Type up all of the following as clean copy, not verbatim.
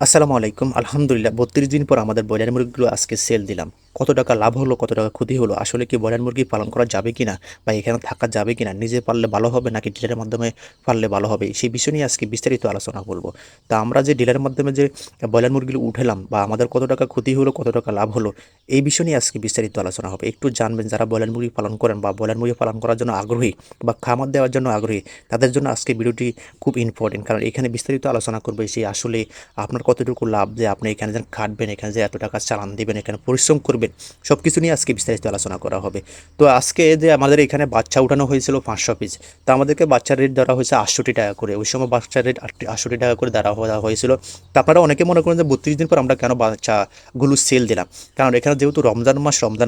আসসালামু আলাইকুম। আলহামদুলিল্লাহ ৩২ দিন পর আমাদের ব্রয়লার মুরগিগুলো আজকে সেল দিলাম। কত টাকা লাভ হলো, কত টাকা ক্ষতি হলো, আসলে কি ব্রয়লার মুরগি পালন করা যাবে কিনা বা এখানে থাকা যাবে কিনা, নিজে পাললে ভালো হবে নাকি ডিলারের মাধ্যমে পাললে ভালো হবে, সেই বিষয় নিয়ে আজকে বিস্তারিত আলোচনা করব। তা আমরা যে ডিলারের মাধ্যমে যে ব্রয়লার মুরগিগুলো উঠালাম বা আমাদের কত টাকা ক্ষতি হলো, কত টাকা লাভ হলো, এই বিষয় নিয়ে আজকে বিস্তারিত আলোচনা হবে। একটু জানবেন যারা ব্রয়লার মুরগি পালন করেন বা ব্রয়লার মুরগি পালন করার জন্য আগ্রহী বা খামার দেওয়ার জন্য আগ্রহী, তাদের জন্য আজকে ভিডিওটি খুব ইম্পর্টেন্ট, কারণ এখানে বিস্তারিত আলোচনা করবে যে আসলে আপনার কতটুকু লাভ, যে আপনি এখানে যেন খাটবেন, এখানে যে এত টাকা চালান দিবেন, এখানে পরিশ্রম করবেন, সব কিছু নিয়ে আজকে বিস্তারিত আলোচনা করা হবে। তো আজকে যে আমাদের এখানে বাচ্চা উঠানো হয়েছিল 500 পিস, তো আমাদেরকে বাচ্চার রেট ধরা হয়েছে 800 টাকা করে। ওই সময় বাচ্চার রেট 800 টাকা করে দেওয়া হয়েছিল। তো আপনারা অনেকে মনে করেন যে 32 দিন পর আমরা কেন বাচ্চাগুলো সেল দিলাম, কারণ এখানে যেহেতু রমজান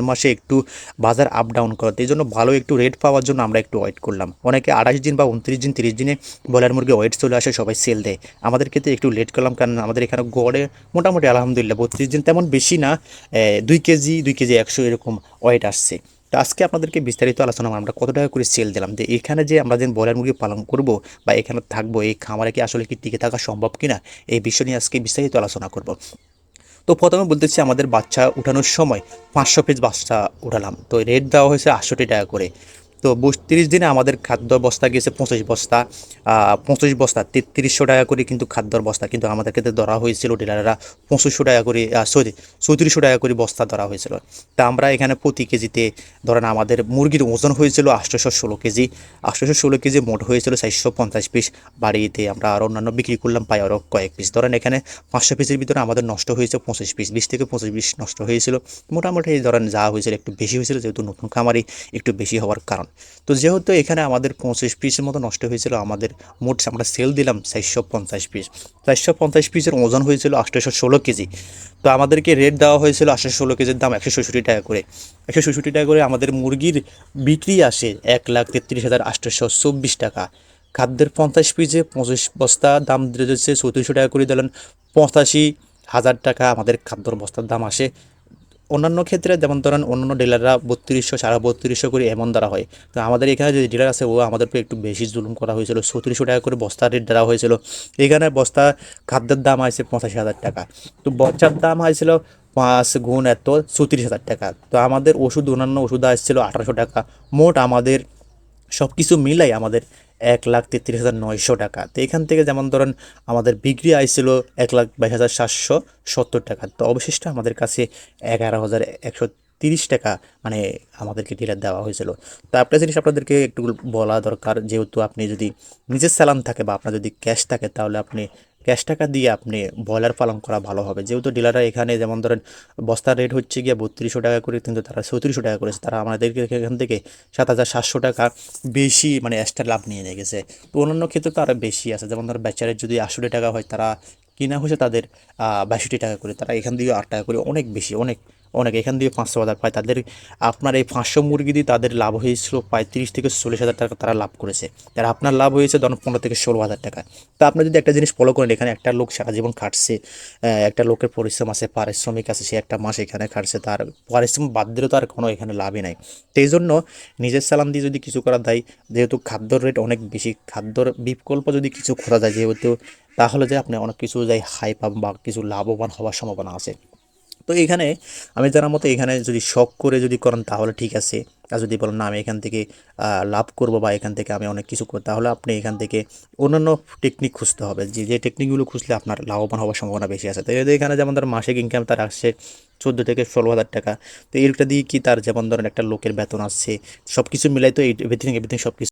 মাসে একটু বাজার আপ ডাউন করে, এই জন্য ভালো একটু রেট পাওয়ার জন্য আমরা একটু ওয়েট করলাম। অনেকে 28 দিন বা 29 দিন 30 দিনে ব্রয়লার মুরগি ওয়েট চলে আসে, সবাই সেল দেয়। আমাদের ক্ষেত্রে একটু লেট করলাম, কারণ আমাদের এখানে গড়ে মোটামুটি আলহামদুলিল্লাহ 32 দিন তেমন বেশি না, 2 কেজি 100 এরকম ওয়েট আসছে। তো আজকে আপনাদেরকে বিস্তারিত আলোচনা আমরা কত টাকা করে সেল দিলাম, যে এখানে যে আমরা যে ব্রয়লার মুরগি পালন করব বা এখানে থাকবো, এই খামারে কি আসলে কি টিকে থাকা সম্ভব কিনা, এই বিষয় নিয়ে আজকে বিস্তারিত আলোচনা করব। তো প্রথমে বলতেছি, আমাদের বাচ্চা উঠানোর সময় 500 পিস বাচ্চা উঠালাম, তো রেট দেওয়া হয়েছে 68 টাকা করে। তো 32 দিনে আমাদের খাদ্য বস্তা গিয়েছে 25 বস্তা, 25 বস্তা 3300 টাকা করে কিন্তু খাদ্যর বস্তা, কিন্তু আমাদের ক্ষেত্রে ধরা হয়েছিল ডিলাররা 2500 টাকা করে, সরি 3400 টাকা করে বস্তা ধরা হয়েছিল। তা আমরা এখানে প্রতি কেজিতে ধরেন আমাদের মুরগির ওজন হয়েছিল 816 কেজি, 816 কেজি মোট হয়েছিল 450 পিস। বাড়িতে আমরা আর অন্যান্য বিক্রি করলাম পাই আরও কয়েক পিস। ধরেন এখানে 500 পিসের ভিতরে আমাদের নষ্ট হয়েছে 25 পিস, 20 থেকে 25 পিস নষ্ট হয়েছিল। মোটামুটি ধরেন যা হয়েছিল একটু বেশি হয়েছিল, যেহেতু নতুন খামারি একটু বেশি হওয়ার কারণ। তো যেহেতু এখানে আমাদের 25 পিসের মতো নষ্ট হয়েছিল, আমাদের মোট আমরা সেল দিলাম 450 পিস। 450 পিসের ওজন হয়েছিল 816 কেজি। তো আমাদেরকে রেট দেওয়া হয়েছিল 816 কেজির দাম 166 টাকা করে। 166 টাকা করে আমাদের মুরগির বিক্রি আসে 1,33,824 টাকা। খাদ্যের 50 পিসে 25 বস্তা দাম দিচ্ছে 3400 টাকা করে, দিলেন 85,000 টাকা আমাদের খাদ্যর বস্তার দাম আসে। অন্যান্য ক্ষেত্রে যেমন ধরেন অন্যান্য ডিলাররা 3200 3200 করে এমন ধরা হয়। তো আমাদের এখানে যে ডিলার আছে ও আমাদেরকে একটু বেশি জুলুম করা হয়েছিল, 3400 টাকা করে বস্তার রেট দেওয়া হয়েছিল। এখানে বস্তা খাদ্যের দাম আছে 85,000 টাকা। তো বচ্চার দাম হয়েছিল 5 গুণ 34,000 টাকা। তো আমাদের ওষুধ, অন্যান্য ওষুধ আসছিল 1800 টাকা। মোট আমাদের সব কিছু মিলাই আমাদের 1,33,900 টাকা। তো এখান থেকে যেমন ধরেন আমাদের বিক্রি আইছিল 1,22,770 টাকা। তো অবশিষ্ট আমাদের কাছে 11,130 টাকা মানে আমাদেরকে ডিলার দেওয়া হয়েছিল। তো একটা জিনিস আপনাদেরকে একটু বলা দরকার, যেহেতু আপনি যদি নিজের চালান থাকে বা আপনার যদি ক্যাশ থাকে, তাহলে আপনি ক্যাশ টাকা দিয়ে আপনি ব্রয়লার পালন করা ভালো হবে। যেহেতু ডিলাররা এখানে যেমন ধরেন বস্তার রেট হচ্ছে গিয়ে 3200 টাকা করে, কিন্তু তারা 3400 টাকা করেছে, তারা আমাদেরকে এখান থেকে 7,700 টাকা বেশি মানে এক্সট্রা লাভ নিয়ে গেছে। তো অন্যান্য ক্ষেত্রে তো আরও বেশি আছে, যেমন ধর বেচারের যদি 800 টাকা হয়, তারা কিনা হয়েছে তাদের 62 টাকা করে, তারা এখান থেকে 8 টাকা করে, অনেক বেশি, অনেক অনেক এখান দিয়ে 500 হাজার পায় তাদের। আপনার এই 500 মুরগি দিয়ে তাদের লাভ হয়েছিল 35 থেকে 40 হাজার টাকা তারা লাভ করেছে। আর আপনার লাভ হয়েছে ধরুন 15 থেকে 16 হাজার টাকা। তো আপনি যদি একটা জিনিস ফলো করেন, এখানে একটা লোক সারা জীবন খাটছে, একটা লোকের পরিশ্রম আছে, পারিশ্রমিক আছে, সে একটা মাস এখানে খাটছে, তার পারিশ্রমিক বাদ দিলেও তার কোনো এখানে লাভই নাই। তো এই জন্য নিজের সালাম দিয়ে যদি কিছু করা যায়, যেহেতু খাদ্যর রেট অনেক বেশি, খাদ্যর বিকল্প যদি কিছু করা যায় যেহেতু, তাহলে যে আপনি অনেক কিছু যাই হাই পাবেন বা কিছু লাভবান হওয়ার সম্ভাবনা আছে। তো এখানে আমি জানার মতো এখানে যদি শখ করে যদি করেন তাহলে ঠিক আছে। আর যদি বলেন না আমি এখান থেকে লাভ করব বা এখান থেকে আমি অনেক কিছু করব, তাহলে আপনি এখান থেকে অন্যান্য টেকনিক খুঁজতে হবে, যে যে টেকনিকগুলো খুঁজলে আপনার লাভবান হওয়ার সম্ভাবনা বেশি আছে। তো এখানে যেমন ধর মাসিক ইনকাম তার আসছে 14 থেকে 16 হাজার টাকা। তো এইটা দিয়ে কি তার যেমন ধরেন একটা লোকের বেতন আসছে, সব কিছু মিলাই তো এভরিথিং সব কিছু